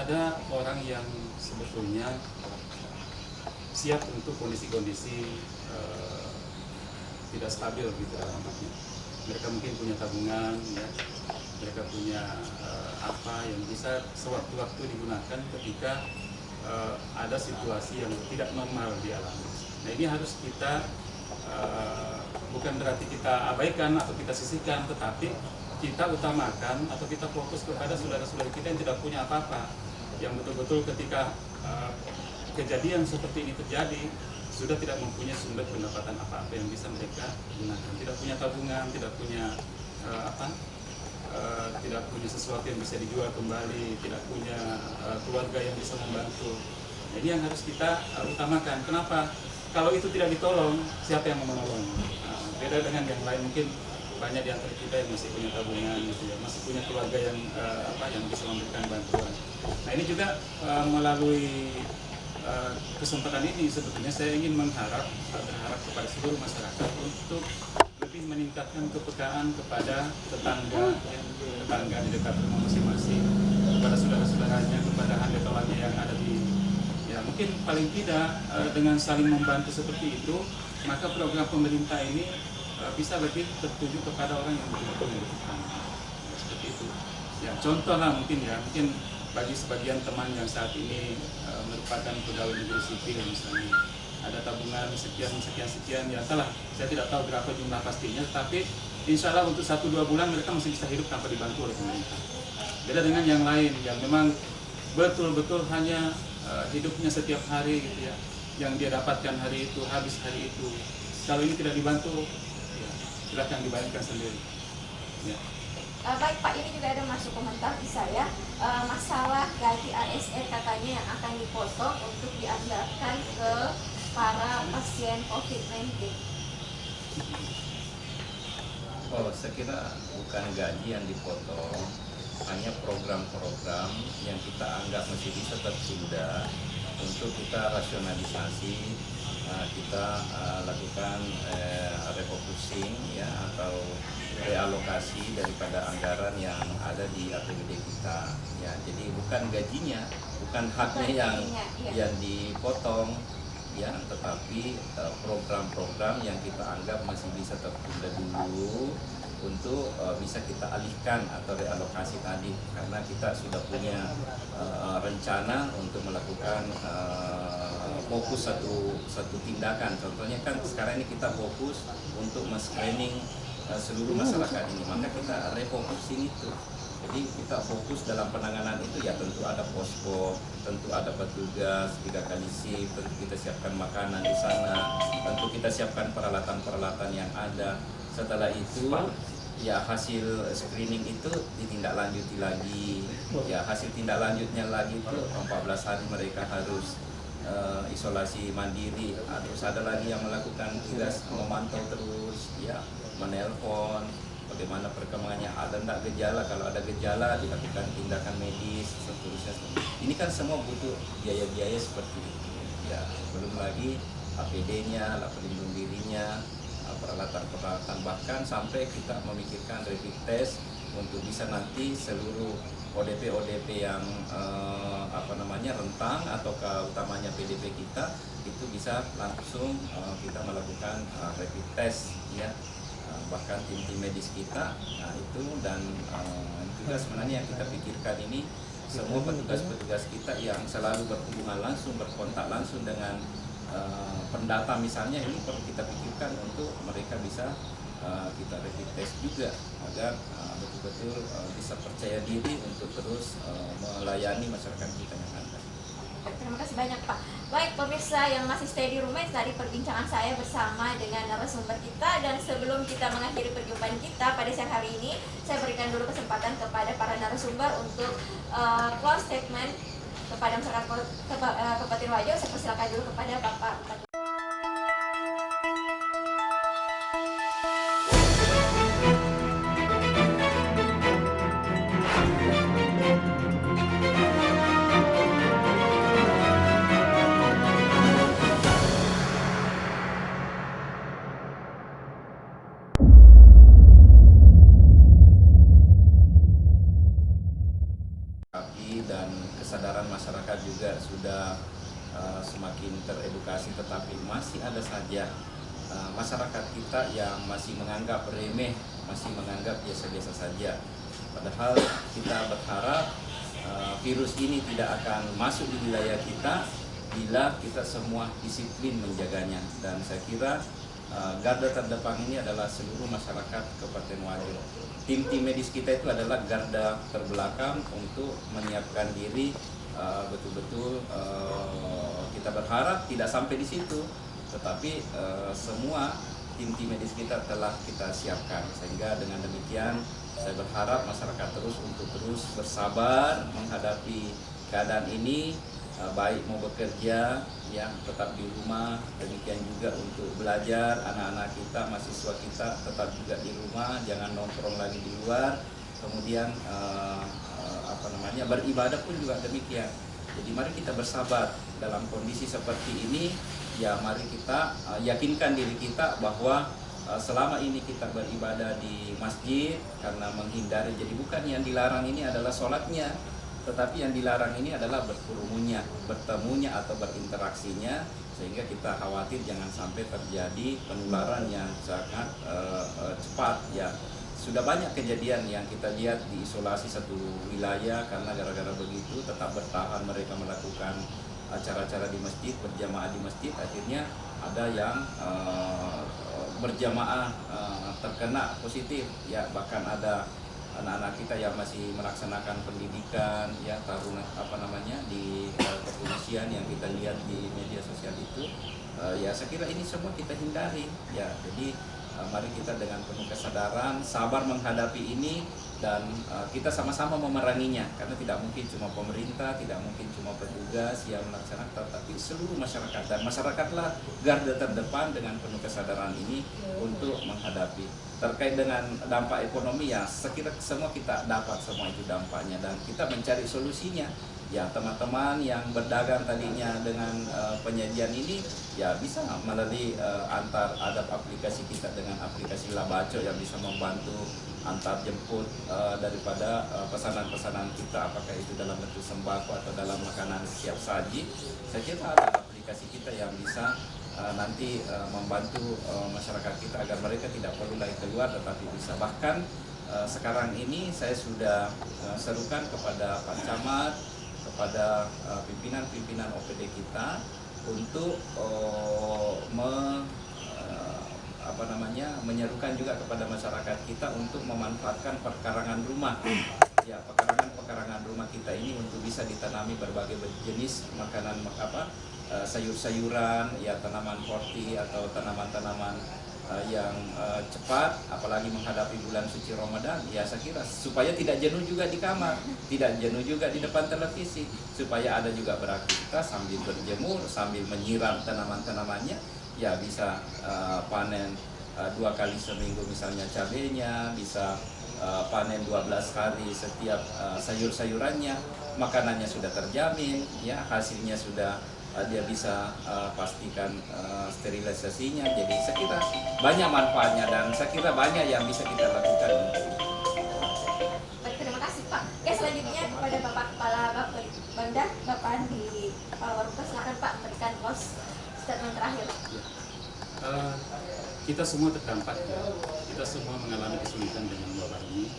ada orang yang sebetulnya siap untuk kondisi-kondisi tidak stabil gitu dalam hidupnya. Mereka mungkin punya tabungan, ya. Mereka punya apa yang bisa sewaktu-waktu digunakan ketika ada situasi yang tidak normal di alam. Nah, ini harus kita bukan berarti kita abaikan atau kita sisihkan, tetapi kita utamakan atau kita fokus kepada saudara-saudara kita yang tidak punya apa-apa, yang betul-betul ketika kejadian seperti ini terjadi sudah tidak mempunyai sumber pendapatan apa-apa yang bisa mereka gunakan, tidak punya tabungan, tidak punya tidak punya sesuatu yang bisa dijual kembali, tidak punya keluarga yang bisa membantu. Jadi yang harus kita utamakan. Kenapa? Kalau itu tidak ditolong, siapa yang mau menolong? Beda dengan yang lain, mungkin banyak di antara kita yang masih punya tabungan, gitu ya, masih punya keluarga yang yang bisa memberikan bantuan. Nah, ini juga melalui kesempatan ini sebetulnya saya ingin berharap kepada seluruh masyarakat untuk lebih meningkatkan kepekaan kepada tetangga di dekat rumah masing-masing, kepada saudara-saudaranya, kepada handetolannya yang ada di, ya mungkin paling tidak dengan saling membantu seperti itu, maka program pemerintah ini bisa lebih tertuju kepada orang yang betul-betul membutuhkan. Seperti itu. Ya, contoh lah mungkin bagi sebagian teman yang saat ini merupakan pegawai negeri sipil misalnya, ada tabungan sekian, ya entahlah, saya tidak tahu berapa jumlah pastinya, tapi insya Allah untuk 1-2 bulan mereka masih bisa hidup tanpa dibantu oleh pemerintah. Beda dengan yang lain yang memang betul-betul hanya hidupnya setiap hari gitu ya, yang dia dapatkan hari itu, habis hari itu. Kalau ini tidak dibantu, ya silahkan dibayarkan sendiri. Ya. Baik Pak, ini juga ada masuk komentar di saya, masalah gaji ASN katanya yang akan dipotong untuk dianggarkan ke para pasien COVID-19. Oh, saya kira bukan gaji yang dipotong, hanya program-program yang kita anggap masih bisa tertunda untuk kita rasionalisasi, kita lakukan refocusing ya, atau realokasi daripada anggaran yang ada di APBD kita ya. Jadi bukan gajinya, bukan haknya yang dipotong ya, tetapi program-program yang kita anggap masih bisa tertunda dulu untuk bisa kita alihkan atau realokasi tadi, karena kita sudah punya rencana untuk melakukan fokus satu tindakan. Contohnya kan sekarang ini kita fokus untuk men-screening seluruh masyarakat ini, maka kita refokusin itu. Jadi kita fokus dalam penanganan itu ya, tentu ada posko, tentu ada petugas 3 kali shift, tentu kita siapkan makanan di sana, tentu kita siapkan peralatan-peralatan yang ada. Setelah itu ya hasil screening itu ditindaklanjuti lagi. Ya hasil tindak lanjutnya lagi itu 14 hari mereka harus isolasi mandiri. Terus ada lagi yang melakukan tugas memantau terus ya, menelpon bagaimana perkembangannya, ada enggak gejala, kalau ada gejala dilakukan tindakan medis seterusnya. Ini kan semua butuh biaya-biaya seperti itu ya, belum lagi APD-nya, alat pelindung dirinya, peralatan-peralatan, bahkan sampai kita memikirkan rapid test untuk bisa nanti seluruh ODP yang rentang atau utamanya PDP kita itu bisa langsung kita melakukan rapid test ya, bahkan tim medis kita itu, dan juga sebenarnya yang kita pikirkan ini semua petugas-petugas kita yang selalu berhubungan langsung, berkontak langsung dengan pendata misalnya, ini perlu kita pikirkan untuk mereka bisa kita rapid test juga agar betul-betul bisa percaya diri untuk terus melayani masyarakat kita yang ada. Terima kasih banyak Pak. Baik pemirsa yang masih stay di rumah, tadi perbincangan saya bersama dengan narasumber kita, dan sebelum kita mengakhiri perjumpaan kita pada siang hari ini, saya berikan dulu kesempatan kepada para narasumber untuk close statement kepada masyarakat Kabupaten Wajo. Saya persilakan dulu kepada Bapak Bupati. dan kesadaran masyarakat juga sudah semakin teredukasi, tetapi masih ada saja masyarakat kita yang masih menganggap remeh, masih menganggap biasa-biasa saja. Padahal kita berharap virus ini tidak akan masuk di wilayah kita bila kita semua disiplin menjaganya. Dan saya kira garda terdepan ini adalah seluruh masyarakat Kabupaten Wajo. Tim-tim medis kita itu adalah garda terbelakang untuk menyiapkan diri. Betul-betul kita berharap tidak sampai di situ, tetapi semua tim-tim medis kita telah kita siapkan, sehingga dengan demikian saya berharap masyarakat terus bersabar menghadapi keadaan ini, baik mau bekerja ya tetap di rumah, demikian juga untuk belajar anak-anak kita, mahasiswa kita tetap juga di rumah, jangan nongkrong lagi di luar. Kemudian beribadah pun juga demikian. Jadi mari kita bersabar dalam kondisi seperti ini. Ya mari kita yakinkan diri kita bahwa selama ini kita beribadah di masjid karena menghindari, jadi bukan yang dilarang ini adalah sholatnya, tetapi yang dilarang ini adalah berkerumunnya, bertemunya atau berinteraksinya, sehingga kita khawatir jangan sampai terjadi penularan yang sangat cepat ya. Sudah banyak kejadian yang kita lihat di isolasi satu wilayah karena gara-gara begitu tetap bertahan mereka melakukan acara-acara di masjid, berjamaah di masjid, akhirnya ada yang berjamaah terkena positif ya, bahkan ada anak-anak kita yang masih melaksanakan pendidikan ya, taruna di kepolisian yang kita lihat di media sosial itu ya. Saya kira ini semua kita hindari ya. Jadi mari kita dengan penuh kesadaran sabar menghadapi ini, dan kita sama-sama memeranginya, karena tidak mungkin cuma pemerintah, tidak mungkin cuma petugas yang melaksanakan, tapi seluruh masyarakat, dan masyarakatlah garda terdepan dengan penuh kesadaran ini untuk menghadapi. Terkait dengan dampak ekonomi ya, sekira semua kita dapat semua itu dampaknya, dan kita mencari solusinya. Ya teman-teman yang berdagang tadinya dengan penyajian ini ya bisa melalui ada aplikasi kita dengan aplikasi Labaco yang bisa membantu antar jemput daripada pesanan-pesanan kita, apakah itu dalam bentuk sembako atau dalam makanan siap saji. Saya kira ada aplikasi kita yang bisa nanti membantu masyarakat kita agar mereka tidak perlu lagi keluar, tetapi bisa. Bahkan sekarang ini saya sudah serukan kepada Pak Camat, kepada pimpinan-pimpinan OPD kita untuk menyerukan juga kepada masyarakat kita untuk memanfaatkan pekarangan rumah. Ya, pekarangan rumah kita ini untuk bisa ditanami berbagai jenis makanan sayur-sayuran, ya tanaman horti atau tanaman-tanaman yang cepat, apalagi menghadapi bulan suci Ramadan. Ya saya kira supaya tidak jenuh juga di kamar, tidak jenuh juga di depan televisi, supaya ada juga beraktivitas sambil berjemur, sambil menyiram tanaman-tanamannya. Ya bisa panen 2 kali seminggu misalnya cabenya, bisa panen 12 kali setiap sayur-sayurannya, makanannya sudah terjamin, ya hasilnya sudah dia bisa pastikan sterilisasinya. Jadi saya kira banyak manfaatnya, dan saya kira banyak yang bisa kita lakukan. Baik, terima kasih Pak. Oke, selanjutnya kepada Bapak Kepala Bapenda, Bapak Andi Warupa, silakan Pak memberikan close statement terakhir. Kita semua terdampak ya. Kita semua mengalami kesulitan dengan wabah ini.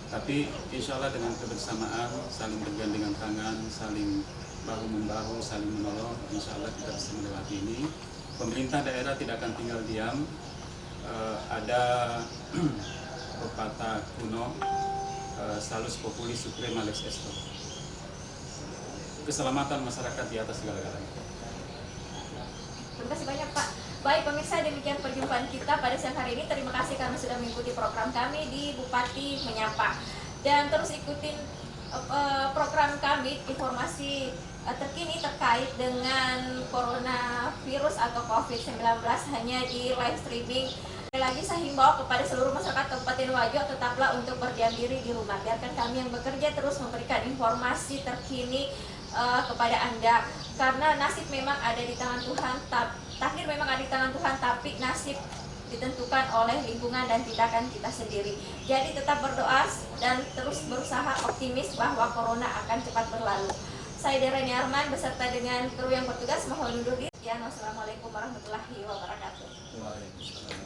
Tapi insya Allah dengan kebersamaan, saling bergandengan tangan, saling bahu-membahu, saling menolong, insya Allah kita bisa melewati ini. Pemerintah daerah tidak akan tinggal diam. Ada pepatah kuno, salus populi suprema lex esto. Keselamatan masyarakat di atas segala-galanya. Terima kasih banyak Pak. Baik pemirsa, demikian perjumpaan kita pada siang hari ini. Terima kasih karena sudah mengikuti program kami di Bupati Menyapa. Dan terus ikutin program kami, informasi terkini terkait dengan coronavirus atau COVID-19 hanya di live streaming. Sekali lagi saya himbau kepada seluruh masyarakat Kabupaten Wajo, tetaplah untuk berdiam diri di rumah. Biarkan kami yang bekerja terus memberikan informasi terkini kepada Anda. Karena nasib memang ada di tangan Tuhan, takdir memang ada di tangan Tuhan, tapi nasib ditentukan oleh lingkungan dan tindakan kita sendiri. Jadi tetap berdoa dan terus berusaha optimis bahwa corona akan cepat berlalu. Saya Dereni Arman beserta dengan kru yang bertugas mohon undur diri. Wassalamualaikum warahmatullahi wabarakatuh. Waalaikumsalam.